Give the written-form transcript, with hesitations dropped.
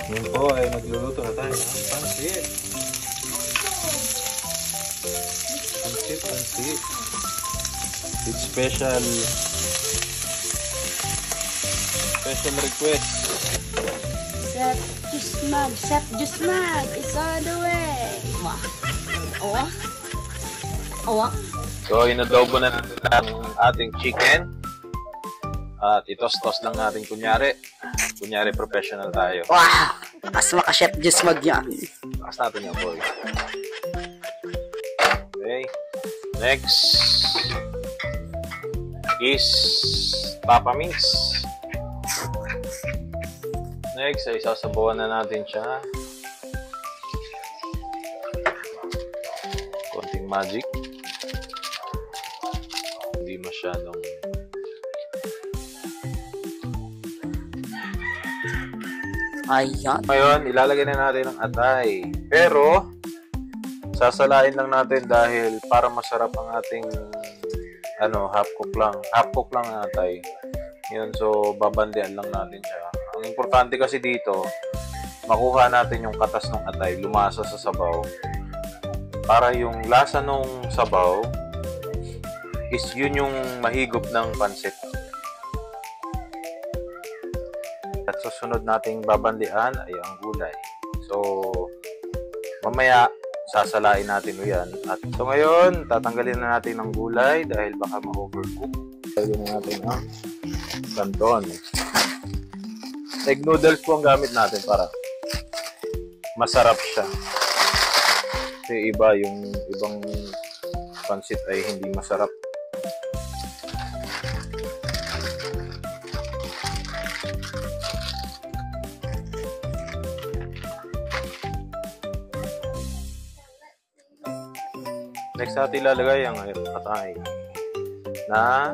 Ngayon po ay nagluluto na tayo ng pansit. Pansit. With special request. Chef Jusmag is on the way. Oh. So, inadobo na natin ang ating chicken. At itos-tos lang natin kunyari. Kunyari professional tayo. Wow! As maka-Chef Jusmag yan. Takas natin yung boy. Okay. Next is Papa Mix. Next ay sasabawan na natin siya. Konting magic. Hindi masyadong Ayan. ngayon, ilalagay na natin ang atay. Pero, sasalain lang natin dahil para masarap ang ating half cook lang. Half cook lang ang atay. Yun, so babandian lang natin siya. Ang importante kasi dito, makuha natin yung katas ng atay, lumasa sa sabaw. Para yung lasa ng sabaw is yun yung mahigop ng pansit. At susunod nating babandian ay ang gulay. So, mamaya sasalain natin yan. At so ngayon, tatanggalin na natin ng gulay dahil baka ma-overcook. Lagyan na natin ang canton. Egg noodles po ang gamit natin para masarap siya. Kasi yung ibang pansit ay hindi masarap. Next natin ilalagay ang atay na